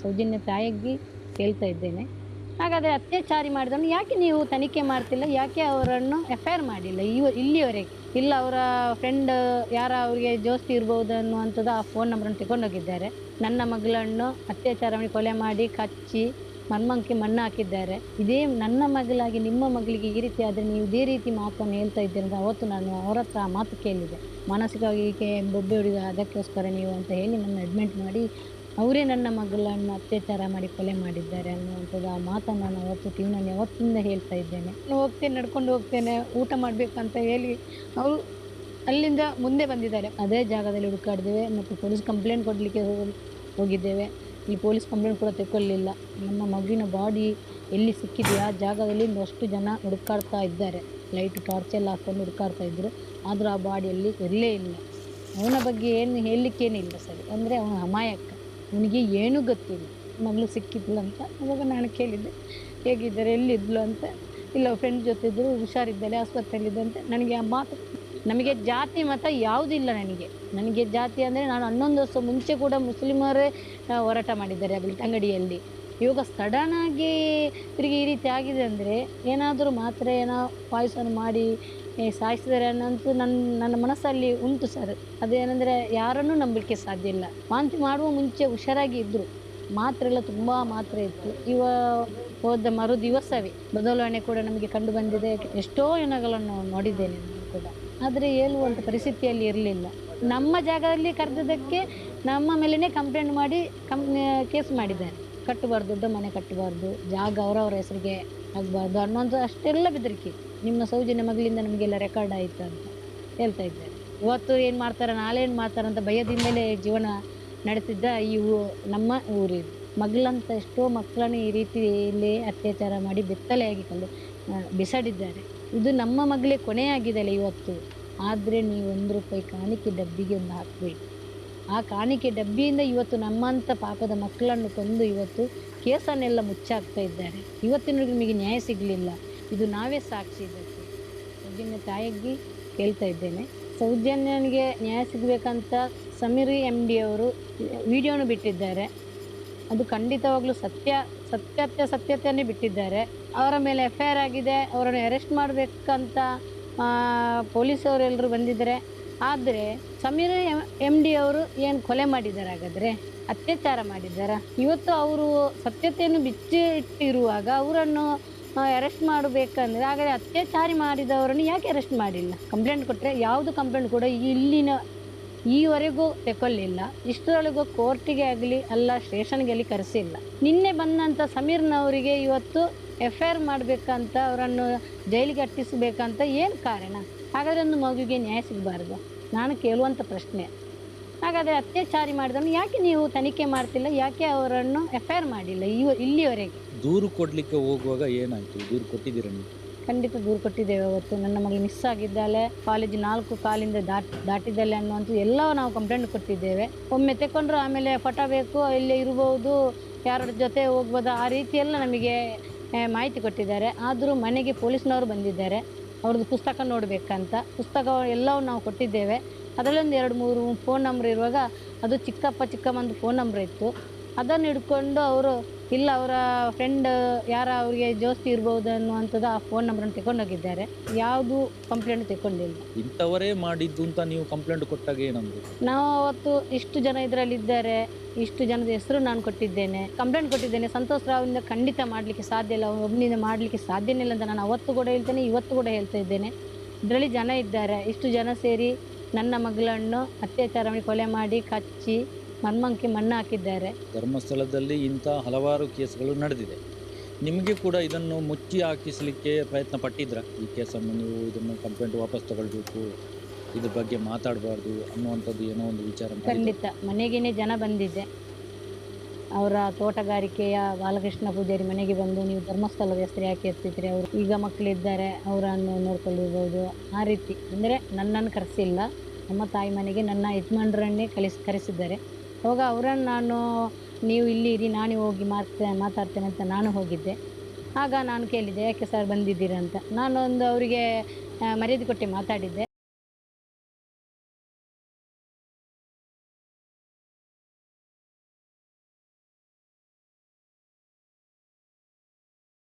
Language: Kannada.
ಸೌಜನ್ಯ ತಾಯಿಯಾಗಿ ಕೇಳ್ತಾ ಇದ್ದೇನೆ. ಹಾಗಾದರೆ ಅತ್ಯಾಚಾರಿ ಮಾಡಿದವನು ಯಾಕೆ ನೀವು ತನಿಖೆ ಮಾಡ್ತಿಲ್ಲ? ಯಾಕೆ ಅವರನ್ನು ಎಫ್.ಐ.ಆರ್ ಮಾಡಿಲ್ಲ ಇಲ್ಲಿಯವರೆಗೆ? ಇಲ್ಲ ಅವರ ಫ್ರೆಂಡ್ ಯಾರ ಅವರಿಗೆ ದೋಸ್ತಿ ಇರ್ಬೋದು ಅನ್ನುವಂಥದ್ದು ಆ ಫೋನ್ ನಂಬರನ್ನು ತಗೊಂಡೋಗಿದ್ದಾರೆ. ನನ್ನ ಮಗಳನ್ನು ಅತ್ಯಾಚಾರ ಮಾಡಿ ಕೊಲೆ ಮಾಡಿ ಕಚ್ಚಿ ಮರ್ಮಂಕಿ ಮಣ್ಣು ಹಾಕಿದ್ದಾರೆ. ಇದೇ ನನ್ನ ಮಗಳಾಗಿ ನಿಮ್ಮ ಮಗಳಿಗೆ ಈ ರೀತಿ ಆದರೆ ನೀವು ಇದೇ ರೀತಿ ಮಾತನ್ನು ಹೇಳ್ತಾ ಇದ್ದೀರಿ ಅಂತ ಅವತ್ತು ನಾನು ಅವರ ಹತ್ರ ಆ ಮಾತು ಕೇಳಿದೆ. ಮಾನಸಿಕವಾಗಿ ಈಕೆ ಬೊಬ್ಬೆ ಹೊಡೆದ ಅದಕ್ಕೋಸ್ಕರ ನೀವು ಅಂತ ಹೇಳಿ ನನ್ನ ಅಡ್ಮಿಟ್ ಮಾಡಿ ಅವರೇ ನನ್ನ ಮಗಳನ್ನು ಅತ್ಯಾಚಾರ ಮಾಡಿ ಕೊಲೆ ಮಾಡಿದ್ದಾರೆ ಅನ್ನುವಂಥದ್ದು ಆ ಮಾತನ್ನು ನಾನು ಅವತ್ತು ಟಿವಿನಲ್ಲಿ ಯಾವತ್ತಿಂದ ಹೇಳ್ತಾ ಇದ್ದೇನೆ. ನಾನು ಹೋಗ್ತೇನೆ, ನಡ್ಕೊಂಡು ಹೋಗ್ತೇನೆ, ಊಟ ಮಾಡಬೇಕಂತ ಹೇಳಿ ಅವರು ಅಲ್ಲಿಂದ ಮುಂದೆ ಬಂದಿದ್ದಾರೆ. ಅದೇ ಜಾಗದಲ್ಲಿ ಹುಡುಕಾಡಿದ್ದೇವೆ ಮತ್ತು ಪೊಲೀಸ್ ಕಂಪ್ಲೇಂಟ್ ಕೊಡಲಿಕ್ಕೆ ಹೋಗಿದ್ದೇವೆ. ಈ ಪೊಲೀಸ್ ಕಂಪ್ಲೇಂಟ್ ಕೂಡ ತಗೊಳ್ಳಿಲ್ಲ. ನಮ್ಮ ಮಗುವಿನ ಬಾಡಿ ಎಲ್ಲಿ ಸಿಕ್ಕಿದೆಯೋ ಆ ಜಾಗದಲ್ಲಿ ಒಂದಷ್ಟು ಜನ ಹುಡುಕಾಡ್ತಾ ಇದ್ದಾರೆ. ಲೈಟ್ ಟಾರ್ಚ್ ಎಲ್ಲ ಹಾಕ್ಕೊಂಡು ಹುಡುಕಾಡ್ತಾ ಇದ್ದರು. ಆದರೂ ಆ ಬಾಡಿಯಲ್ಲಿ ಇರಲೇ ಇಲ್ಲ. ಅವನ ಬಗ್ಗೆ ಏನು ಹೇಳಲಿಕ್ಕೇನಿಲ್ಲ ಸರಿ, ಅಂದರೆ ಅವನ ಅಮಾಯಕ, ಅವನಿಗೆ ಏನೂ ಗೊತ್ತಿಲ್ಲ. ಮಗಳು ಸಿಕ್ಕಿದ್ಲು ಅಂತ ಅವಾಗ ನಾನು ಕೇಳಿದ್ದೆ, ಹೇಗಿದ್ದಾರೆ, ಎಲ್ಲಿದ್ಲು ಅಂತ. ಇಲ್ಲ ಫ್ರೆಂಡ್ ಜೊತೆ ಇದ್ದರು, ಹುಷಾರಿದ್ದಾಳೆ, ಆಸ್ಪತ್ರೆಯಲ್ಲಿದ್ದಂತೆ. ನನಗೆ ಆ ಮಾತು, ನಮಗೆ ಜಾತಿ ಮತ ಯಾವುದಿಲ್ಲ. ನನಗೆ ಜಾತಿ ಅಂದರೆ ನಾನು 11 ವರ್ಷ ಮುಂಚೆ ಕೂಡ ಮುಸ್ಲಿಮರೇ ಹೋರಾಟ ಮಾಡಿದ್ದಾರೆ ಅಂಗಡಿಯಲ್ಲಿ. ಇವಾಗ ಸಡನ್ನಾಗಿ ತಿರುಗಿ ಈ ರೀತಿ ಆಗಿದೆ ಅಂದರೆ ಏನಾದರೂ ಮಾತ್ರೆ ಏನೋ ಪಾಯ್ಸನ್ ಮಾಡಿ ಸಾಯಿಸಿದ್ದಾರೆ ಅನ್ನೋಂತೂ ನನ್ನ ಮನಸ್ಸಲ್ಲಿ ಉಂಟು ಸರ್. ಅದೇನೆಂದರೆ ಯಾರನ್ನೂ ನಂಬಲಿಕ್ಕೆ ಸಾಧ್ಯ ಇಲ್ಲ. ವಾಂತಿ ಮಾಡುವ ಮುಂಚೆ ಹುಷಾರಾಗಿ ಇದ್ದರು. ಮಾತ್ರೆ ಎಲ್ಲ ತುಂಬ ಮಾತ್ರೆ ಇತ್ತು. ಹೋದ ಮರು ದಿವಸವೇ ಬದಲಾವಣೆ ಕೂಡ ನಮಗೆ ಕಂಡು ಬಂದಿದೆ. ಎಷ್ಟೋ ಜನಗಳನ್ನು ನೋಡಿದ್ದೇನೆ ನಾನು ಕೂಡ. ಆದರೆ ಹೇಳುವಂಥ ಪರಿಸ್ಥಿತಿಯಲ್ಲಿ ಇರಲಿಲ್ಲ. ನಮ್ಮ ಜಾಗದಲ್ಲಿ ಕರೆದದ್ದಕ್ಕೆ ನಮ್ಮ ಮೇಲೇ ಕಂಪ್ಲೇಂಟ್ ಮಾಡಿ ಕೇಸ್ ಮಾಡಿದ್ದಾರೆ. ಕಟ್ಟಬಾರ್ದು, ದೊಡ್ಡ ಮನೆ ಕಟ್ಟಬಾರ್ದು, ಜಾಗ ಅವರವರ ಹೆಸರಿಗೆ ಆಗಬಾರ್ದು ಅನ್ನೋಂಥ ಅಷ್ಟೆಲ್ಲ ಬೆದರಿಕೆ. ನಿಮ್ಮ ಸೌಜನ್ಯ ಮಗಳಿಂದ ನಮಗೆಲ್ಲ ರೆಕಾರ್ಡ್ ಆಯಿತು ಅಂತ ಹೇಳ್ತಾ ಇದ್ದಾರೆ. ಇವತ್ತು ಏನು ಮಾಡ್ತಾರೆ, ನಾಳೆ ಏನು ಮಾಡ್ತಾರೆ ಅಂತ ಭಯದಿಂದಲೇ ಜೀವನ ನಡೆಸಿದ್ದ ನಮ್ಮ ಊರಿದು. ಮಗಳಂತ ಎಷ್ಟೋ ಮಕ್ಕಳನ್ನು ಈ ರೀತಿಯಲ್ಲಿ ಅತ್ಯಾಚಾರ ಮಾಡಿ ಬೆತ್ತಲೆಯಾಗಿ ಬಿಸಾಡಿದ್ದಾರೆ. ಇದು ನಮ್ಮ ಮಗಳೇ ಕೊನೆಯಾಗಿದೆಯಲ್ಲ ಇವತ್ತು. ಆದರೆ ನೀವು ₹1 ಕಾಣಿಕೆ ಡಬ್ಬಿಗೆ ಒಂದು ಹಾಕಬೇಕು. ಆ ಕಾಣಿಕೆ ಡಬ್ಬಿಯಿಂದ ಇವತ್ತು ನಮ್ಮಂಥ ಪಾಪದ ಮಕ್ಕಳನ್ನು ಕೊಂದು ಇವತ್ತು ಕೇಸನ್ನೆಲ್ಲ ಮುಚ್ಚಾಕ್ತಾ ಇದ್ದಾರೆ. ಇವತ್ತಿನ ನಿಮಗೆ ನ್ಯಾಯ ಸಿಗಲಿಲ್ಲ. ಇದು ನಾವೇ ಸಾಕ್ಷಿ ಇದಕ್ಕೆ. ಸೌಜನ್ಯ ತಾಯಿಯಾಗಿ ಕೇಳ್ತಾ ಇದ್ದೇನೆ. ಸೌಜನ್ಯನಿಗೆ ನ್ಯಾಯ ಸಿಗಬೇಕಂತ ಸಮೀರ್ MD ಅವರು ವಿಡಿಯೋನು ಬಿಟ್ಟಿದ್ದಾರೆ. ಅದು ಖಂಡಿತವಾಗ್ಲೂ ಸತ್ಯತೆಯನ್ನೇ ಬಿಟ್ಟಿದ್ದಾರೆ. ಅವರ ಮೇಲೆ ಎಫ್.ಐ.ಆರ್ ಆಗಿದೆ. ಅವರನ್ನು ಅರೆಸ್ಟ್ ಮಾಡಬೇಕಂತ ಪೊಲೀಸವರೆಲ್ಲರೂ ಬಂದಿದ್ದಾರೆ. ಆದರೆ ಸಮೀರ್ MD ಅವರು ಏನು ಕೊಲೆ ಮಾಡಿದ್ದಾರೆ, ಹಾಗಾದರೆ ಅತ್ಯಾಚಾರ ಮಾಡಿದ್ದಾರೆ. ಇವತ್ತು ಅವರು ಸತ್ಯತೆಯನ್ನು ಬಿಚ್ಚಿಟ್ಟಿರುವಾಗ ಅವರನ್ನು ಅರೆಸ್ಟ್ ಮಾಡಬೇಕಂದ್ರೆ ಹಾಗಾದರೆ ಅತ್ಯಾಚಾರಿ ಮಾಡಿದವರನ್ನು ಯಾಕೆ ಅರೆಸ್ಟ್ ಮಾಡಿಲ್ಲ? ಕಂಪ್ಲೇಂಟ್ ಕೊಟ್ಟರೆ ಯಾವುದು ಕಂಪ್ಲೇಂಟ್ ಕೂಡ ಈವರೆಗೂ ತಗೊಳ್ಳಿಲ್ಲ. ಇಷ್ಟರೊಳಗೂ ಕೋರ್ಟಿಗೆ ಆಗಲಿ ಅಲ್ಲ ಸ್ಟೇಷನ್ಗೆ ಆಗಲಿ ಕರೆಸಿಲ್ಲ. ನಿನ್ನೆ ಬಂದಂಥ ಸಮೀರ್ನವರಿಗೆ ಇವತ್ತು ಎಫ್.ಐ.ಆರ್ ಮಾಡಬೇಕಂತ, ಅವರನ್ನು ಜೈಲಿಗೆ ಅಟ್ಟಿಸಬೇಕಂತ ಏನು ಕಾರಣ? ಹಾಗಾದರೆ ಒಂದು ಮಗುವಿಗೆ ನ್ಯಾಯ ಸಿಗಬಾರ್ದು? ನಾನು ಕೇಳುವಂಥ ಪ್ರಶ್ನೆ. ಹಾಗಾದರೆ ಅತ್ಯಾಚಾರಿ ಮಾಡಿದವನು ಯಾಕೆ ನೀವು ತನಿಖೆ ಮಾಡ್ತಿಲ್ಲ? ಯಾಕೆ ಅವರನ್ನು ಎಫ್.ಐ.ಆರ್ ಮಾಡಿಲ್ಲ ಇಲ್ಲಿಯವರೆಗೆ? ದೂರು ಕೊಡಲಿಕ್ಕೆ ಹೋಗುವಾಗ ಏನಾಯಿತು? ದೂರು ಕೊಟ್ಟಿದ್ದೀರಾ ನೀವು? ಖಂಡಿತ ದೂರು ಕೊಟ್ಟಿದ್ದೇವೆ. ಅವತ್ತು ನನ್ನ ಮಗಳು ಮಿಸ್ ಆಗಿದ್ದಾಳೆ, ಕಾಲೇಜ್ 4 ಕಾಲಿಂದ ದಾಟಿದ್ದಾಳೆ ಅನ್ನುವಂಥದ್ದು ಎಲ್ಲ ನಾವು ಕಂಪ್ಲೇಂಟ್ ಕೊಟ್ಟಿದ್ದೇವೆ. ಒಮ್ಮೆ ತಗೊಂಡ್ರು ಆಮೇಲೆ ಫೋಟೋ ಬೇಕು, ಇಲ್ಲೇ ಇರ್ಬೋದು, ಯಾರ ಜೊತೆ ಹೋಗ್ಬೋದು, ಆ ರೀತಿಯೆಲ್ಲ ನಮಗೆ ಮಾಹಿತಿ ಕೊಟ್ಟಿದ್ದಾರೆ. ಆದರೂ ಮನೆಗೆ ಪೊಲೀಸ್ನವರು ಬಂದಿದ್ದಾರೆ ಅವ್ರದ್ದು ಪುಸ್ತಕ ನೋಡಬೇಕಂತ. ಪುಸ್ತಕ ಎಲ್ಲವೂ ನಾವು ಕೊಟ್ಟಿದ್ದೇವೆ. ಅದರಲ್ಲೊಂದು 2-3 ಫೋನ್ ನಂಬರ್ ಇರುವಾಗ ಅದು ಚಿಕ್ಕಮ್ಮಂದು ಫೋನ್ ನಂಬರ್ ಇತ್ತು. ಅದನ್ನು ಹಿಡ್ಕೊಂಡು ಅವರು ಇಲ್ಲ ಅವರ ಫ್ರೆಂಡ್ ಯಾರ ಅವರಿಗೆ ದೋಸ್ತಿ ಇರ್ಬೋದು ಅನ್ನುವಂಥದ್ದು ಆ ಫೋನ್ ನಂಬರನ್ನು ತಗೊಂಡೋಗಿದ್ದಾರೆ. ಯಾವುದು ಕಂಪ್ಲೇಂಟ್ ತಗೊಂಡಿಲ್ಲ. ಇಂಥವರೇ ಮಾಡಿದ್ದು ಅಂತ ನೀವು ಕಂಪ್ಲೇಂಟ್ ಕೊಟ್ಟಾಗ ಏನಂದ್ರು? ನಾವು ಅವತ್ತು ಇಷ್ಟು ಜನ ಇದರಲ್ಲಿದ್ದಾರೆ, ಇಷ್ಟು ಜನದ ಹೆಸರು ನಾನು ಕೊಟ್ಟಿದ್ದೇನೆ, ಕಂಪ್ಲೇಂಟ್ ಕೊಟ್ಟಿದ್ದೇನೆ. ಸಂತೋಷ್ ರಾವಿಂದ ಖಂಡಿತ ಮಾಡಲಿಕ್ಕೆ ಸಾಧ್ಯ ಇಲ್ಲ, ಒಬ್ಬನಿಂದ ಮಾಡಲಿಕ್ಕೆ ಸಾಧ್ಯನೇ ಇಲ್ಲ ಅಂತ ನಾನು ಅವತ್ತು ಕೂಡ ಹೇಳ್ತೇನೆ, ಇವತ್ತು ಕೂಡ ಹೇಳ್ತಾ ಇದ್ದೇನೆ. ಇದರಲ್ಲಿ ಜನ ಇದ್ದಾರೆ, ಇಷ್ಟು ಜನ ಸೇರಿ ನನ್ನ ಮಗಳನ್ನು ಅತ್ಯಾಚಾರ ಮಾಡಿ ಕೊಲೆ ಮಾಡಿ ಕಚ್ಚಿ ಮರ್ಮಂಕಿ ಮಣ್ಣು ಹಾಕಿದ್ದಾರೆ. ಧರ್ಮಸ್ಥಳದಲ್ಲಿ ಇಂಥ ಹಲವಾರು ಕೇಸ್ಗಳು ನಡೆದಿದೆ. ನಿಮಗೆ ಕೂಡ ಇದನ್ನು ಮುಚ್ಚಿ ಹಾಕಿಸಲಿಕ್ಕೆ ಪ್ರಯತ್ನ ಪಟ್ಟಿದ್ರ? ಈ ಕೇಸನ್ನು ನೀವು ಇದನ್ನು ಕಂಪ್ಲೇಂಟ್ ವಾಪಸ್ ತಗೊಳ್ಬೇಕು, ಇದ್ರ ಬಗ್ಗೆ ಮಾತಾಡಬಾರ್ದು ಅನ್ನುವಂಥದ್ದು ಏನೋ ಒಂದು ವಿಚಾರ? ಖಂಡಿತ ಮನೆಗೇನೆ ಜನ ಬಂದಿದೆ. ಅವರ ತೋಟಗಾರಿಕೆಯ ಬಾಲಕೃಷ್ಣ ಪೂಜಾರಿ ಮನೆಗೆ ಬಂದು ನೀವು ಧರ್ಮಸ್ಥಳದ ಹೆಸರು ಯಾಕೆ ಎತ್ತಿದ್ರಿ, ಅವರು ಈಗ ಮಕ್ಕಳಿದ್ದಾರೆ ಅವರನ್ನು ನೋಡ್ಕೊಂಡಿರ್ಬೋದು, ಆ ರೀತಿ. ಅಂದರೆ ನನ್ನನ್ನು ಕರೆಸಿಲ್ಲ, ನಮ್ಮ ತಾಯಿ ಮನೆಗೆ ನನ್ನ ಯಜಮಾನ್ರನ್ನೇ ಕರೆಸಿದ್ದಾರೆ. ಅವಾಗ ಅವರನ್ನು ನೀವು ಇಲ್ಲಿ ಇರಿ, ನಾನು ಹೋಗಿ ಮಾತಾಡ್ತೇನೆ ಅಂತ ನಾನು ಹೋಗಿದ್ದೆ. ಆಗ ನಾನು ಕೇಳಿದ್ದೆ, ಯಾಕೆ ಸರ್ ಬಂದಿದ್ದೀರಾ ಅಂತ. ನಾನೊಂದು ಅವರಿಗೆ ಮರ್ಯಾದೆ ಕೊಟ್ಟು ಮಾತಾಡಿದ್ದೆ.